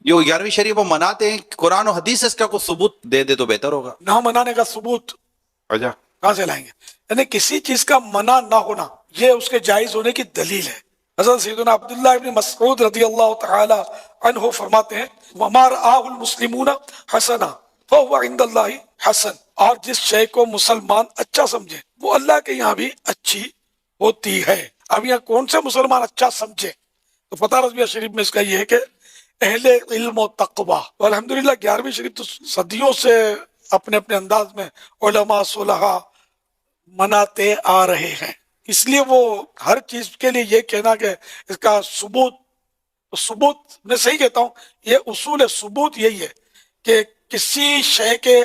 جو 11ویں شریف وہ مناتے ہیں، قرآن و حدیث سے اس کا کوئی ثبوت دے دے تو بہتر ہوگا۔ نہ منانے کا ثبوت اچھا، کہاں سے لائیں گے؟ یعنی کسی چیز کا منع نہ ہونا یہ اس کے جائز ہونے کی دلیل ہے۔ حضرت سیدنا عبداللہ ابن مسعود رضی اللہ تعالی عنہ فرماتے ہیں وَمَا رَآهُ الْمُسْلِمُونَ حَسَنًا فَهُوَ عِنْدَ اللَّهِ حَسَن، اور جس شے کو مسلمان اچھا سمجھے وہ اللہ کے یہاں بھی اچھی ہوتی ہے۔ اب یہاں کون سے مسلمان اچھا سمجھے؟ تو فتح رضویہ شریف میں اس کا یہ ہے کہ اہل علم و تقوی، تو الحمدللہ 11ویں شریف تو صدیوں سے اپنے اپنے انداز میں علماء صلحاء مناتے آ رہے ہیں۔ اس لیے وہ ہر چیز کے لیے یہ کہنا کہ اس کا ثبوت میں صحیح کہتا ہوں، یہ اصول ثبوت یہی ہے کہ کسی شے کے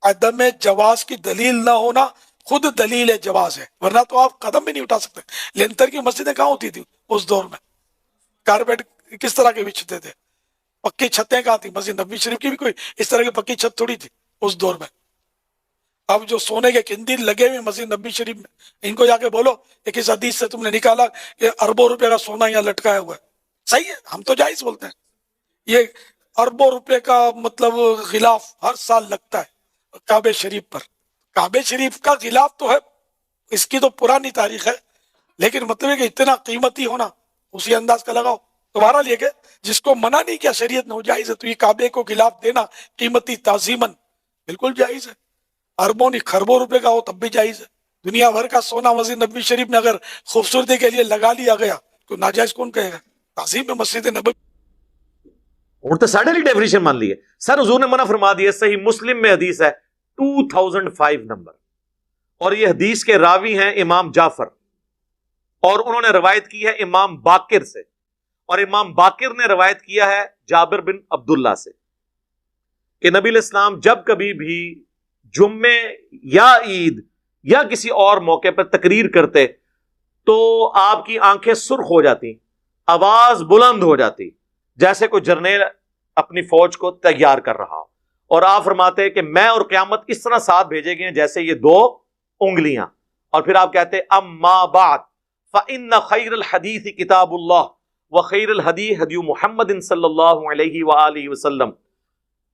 عدم جواز کی دلیل نہ ہونا خود دلیل جواز ہے، ورنہ تو آپ قدم بھی نہیں اٹھا سکتے۔ لینتر کی مسجدیں کہاں ہوتی تھی اس دور میں؟ کارپیٹ کس طرح کے بچھتے تھے؟ پکی چھتیں کہاں تھی؟ مسجد نبوی شریف کی بھی کوئی اس طرح کی پکی چھت تھوڑی تھی اس دور میں۔ اب جو سونے کے قندیل لگے ہوئے مسجد نبوی شریف میں، ان کو جا کے بولو کہ کس حدیث سے تم نے نکالا کہ اربوں روپے کا سونا یہاں لٹکایا ہوا ہے؟ صحیح ہے، ہم تو جائز بولتے ہیں۔ یہ اربوں روپے کا مطلب غلاف ہر سال لگتا ہے کعبہ شریف پر۔ کعبہ شریف کا غلاف تو ہے، اس کی تو پرانی تاریخ ہے، لیکن مطلب ہے کہ اتنا قیمتی ہونا اسی انداز کا لگاؤ۔ تمہارا لیے کہ جس کو منع نہیں کیا شریعت نے وہ جائز ہے، تو یہ کعبے کو غلاف دینا قیمتی تعظیماً بالکل جائز ہے۔ اربوں نہیں خربوں روپے کا ہو تب بھی جائز ہے۔ دنیا بھر کا سونا مسجد نبوی شریف میں اگر خوبصورتی کے لیے لگا لیا گیا تو ناجائز کون کہے گا؟ تعظیم ہے مسجد نبوی۔ اور تو ساڑھے لی ڈیفینیشن مان لی ہے سر، حضور نے منع فرما دیا۔ صحیح مسلم میں حدیث ہے 2005 نمبر، اور یہ حدیث کے راوی ہیں امام جعفر، اور انہوں نے روایت کی ہے امام باقر سے، اور امام باقر نے روایت کیا ہے جابر بن عبداللہ سے کہ نبی علیہ السلام جب کبھی بھی جمعے یا عید یا کسی اور موقع پر تقریر کرتے تو آپ کی آنکھیں سرخ ہو جاتی، آواز بلند ہو جاتی، جیسے کوئی جرنیل اپنی فوج کو تیار کر رہا ہو، اور آپ فرماتے کہ میں اور قیامت اس طرح ساتھ بھیجے گئے ہیں جیسے یہ دو انگلیاں، اور پھر آپ کہتے اما بعد فإن خیر الحدیث کتاب اللہ وخیر الہدی ہدی محمد صلی اللہ علیہ وآلہ وسلم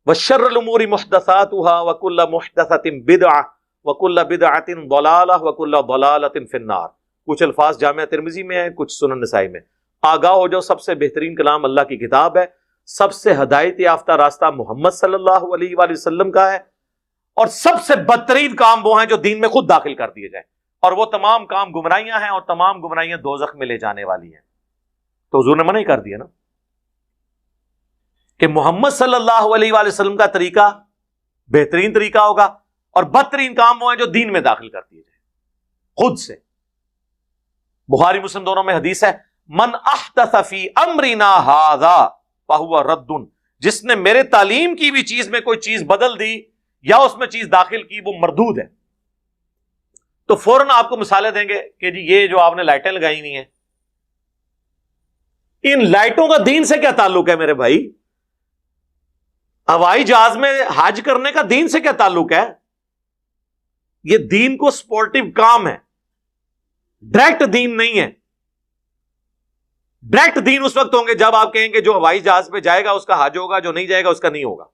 وشر الامور محدثاتها وکل محدثۃ بدعہ وکل بدعۃ ضلالہ وکل ضلالۃ فی النار۔ کچھ الفاظ جامعہ ترمذی میں ہیں، کچھ سنن نسائی میں۔ آگاہ ہو جاؤ، سب سے بہترین کلام اللہ کی کتاب ہے، سب سے ہدایت یافتہ راستہ محمد صلی اللہ علیہ وآلہ وسلم کا ہے، اور سب سے بدترین کام وہ ہیں جو دین میں خود داخل کر دیے جائیں، اور وہ تمام کام گمراہیاں ہیں، اور تمام گمراہیاں دوزخ میں لے جانے والی ہیں۔ تو حضور نے منع ہی کر دیا نا کہ محمد صلی اللہ علیہ وآلہ وسلم کا طریقہ بہترین طریقہ ہوگا، اور بدترین کام وہ ہیں جو دین میں داخل کر دیے جائیں خود سے۔ بخاری مسلم دونوں میں حدیث ہے من احدث فی امرنا ھذا فہو رد، جس نے میرے تعلیم کی بھی چیز میں کوئی چیز بدل دی یا اس میں چیز داخل کی وہ مردود ہے۔ تو فوراً آپ کو مثالیں دیں گے کہ جی یہ جو آپ نے لائٹیں لگائی ہوئی ہیں، ان لائٹوں کا دین سے کیا تعلق ہے میرے بھائی؟ ہوائی جہاز میں حج کرنے کا دین سے کیا تعلق ہے؟ یہ دین کو سپورٹیو کام ہے، ڈائریکٹ دین نہیں ہے۔ ڈائریکٹ دین اس وقت ہوں گے جب آپ کہیں گے جو ہوائی جہاز پہ جائے گا اس کا حج ہوگا، جو نہیں جائے گا اس کا نہیں ہوگا۔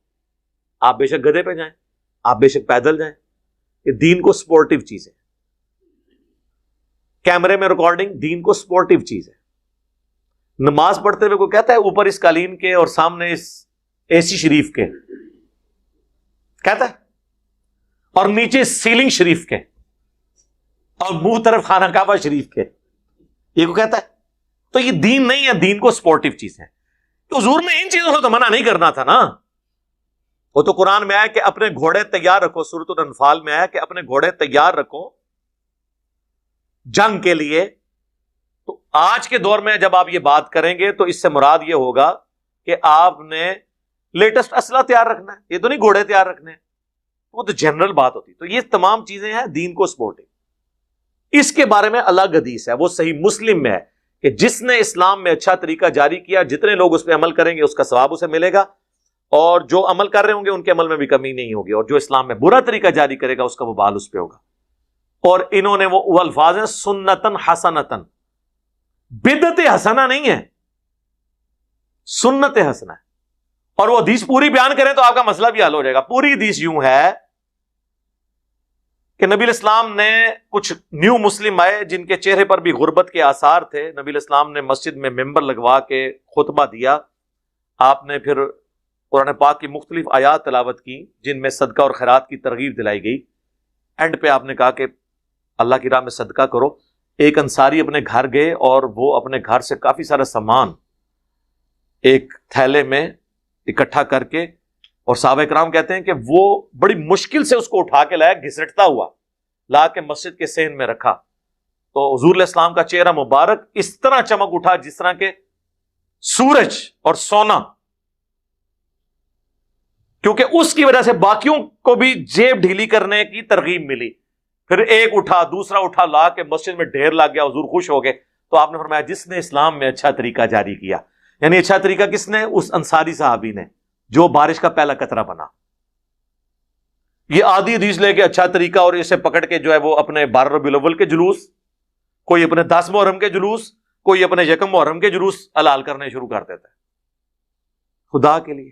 آپ بے شک گدھے پہ جائیں، آپ بے شک پیدل جائیں، یہ دین کو سپورٹیو چیز ہے۔ کیمرے میں ریکارڈنگ دین کو سپورٹیو چیز ہے۔ نماز پڑھتے ہوئے کوئی کہتا ہے اوپر اس قالین کے اور سامنے اس اے سی شریف کے، کہتا ہے، اور نیچے سیلنگ شریف کے، اور منہ طرف خانہ کعبہ شریف کے، یہ کو کہتا ہے؟ تو یہ دین نہیں ہے، دین کو سپورٹیو چیز ہے۔ تو حضور نے ان چیزوں سے تو منع نہیں کرنا تھا نا۔ وہ تو قرآن میں آیا کہ اپنے گھوڑے تیار رکھو، سورۃ الانفال میں آیا کہ اپنے گھوڑے تیار رکھو جنگ کے لیے۔ تو آج کے دور میں جب آپ یہ بات کریں گے تو اس سے مراد یہ ہوگا کہ آپ نے لیٹسٹ اسلحہ تیار رکھنا ہے، یہ تو نہیں گھوڑے تیار رکھنے ہیں، وہ تو جنرل بات ہوتی۔ تو یہ تمام چیزیں ہیں دین کو سپورٹنگ۔ اس کے بارے میں الگ حدیث ہے، وہ صحیح مسلم میں ہے کہ جس نے اسلام میں اچھا طریقہ جاری کیا، جتنے لوگ اس پہ عمل کریں گے اس کا ثواب اسے ملے گا، اور جو عمل کر رہے ہوں گے ان کے عمل میں بھی کمی نہیں ہوگی، اور جو اسلام میں برا طریقہ جاری کرے گا اس کا وبال اس پہ ہوگا۔ اور انہوں نے وہ الفاظ ہیں سنتن حسنتن، بدعت حسنہ نہیں ہے، سنت حسنہ ہے۔ اور وہ حدیث پوری بیان کریں تو آپ کا مسئلہ بھی حل ہو جائے گا. پوری حدیث یوں ہے کہ نبی الاسلام نے کچھ نیو مسلم آئے جن کے چہرے پر بھی غربت کے آثار تھے. نبی الاسلام نے مسجد میں ممبر لگوا کے خطبہ دیا. آپ نے پھر قرآن پاک کی مختلف آیات تلاوت کی جن میں صدقہ اور خیرات کی ترغیب دلائی گئی. اینڈ پہ آپ نے کہا کہ اللہ کی راہ میں صدقہ کرو. ایک انصاری اپنے گھر گئے اور وہ اپنے گھر سے کافی سارا سامان ایک تھیلے میں اکٹھا کر کے، اور صحابہ کرام کہتے ہیں کہ وہ بڑی مشکل سے اس کو اٹھا کے لایا، گھسٹتا ہوا لا کے مسجد کے صحن میں رکھا. تو حضور علیہ السلام کا چہرہ مبارک اس طرح چمک اٹھا جس طرح کہ سورج اور سونا، کیونکہ اس کی وجہ سے باقیوں کو بھی جیب ڈھیلی کرنے کی ترغیب ملی. پھر ایک اٹھا، دوسرا اٹھا، لا کے مسجد میں ڈھیر لگ گیا. حضور خوش ہو گئے. تو آپ نے فرمایا جس نے اسلام میں اچھا طریقہ جاری کیا، یعنی اچھا طریقہ کس نے؟ اس انصاری صحابی نے جو بارش کا پہلا قطرہ بنا. یہ آدھی حدیث لے کے اچھا طریقہ اور اسے پکڑ کے جو ہے وہ اپنے 12 ربیع الاول کے جلوس، کوئی اپنے 10 محرم کے جلوس، کوئی اپنے 1 محرم کے جلوس حلال کرنے شروع کر دیتا ہے. خدا کے لیے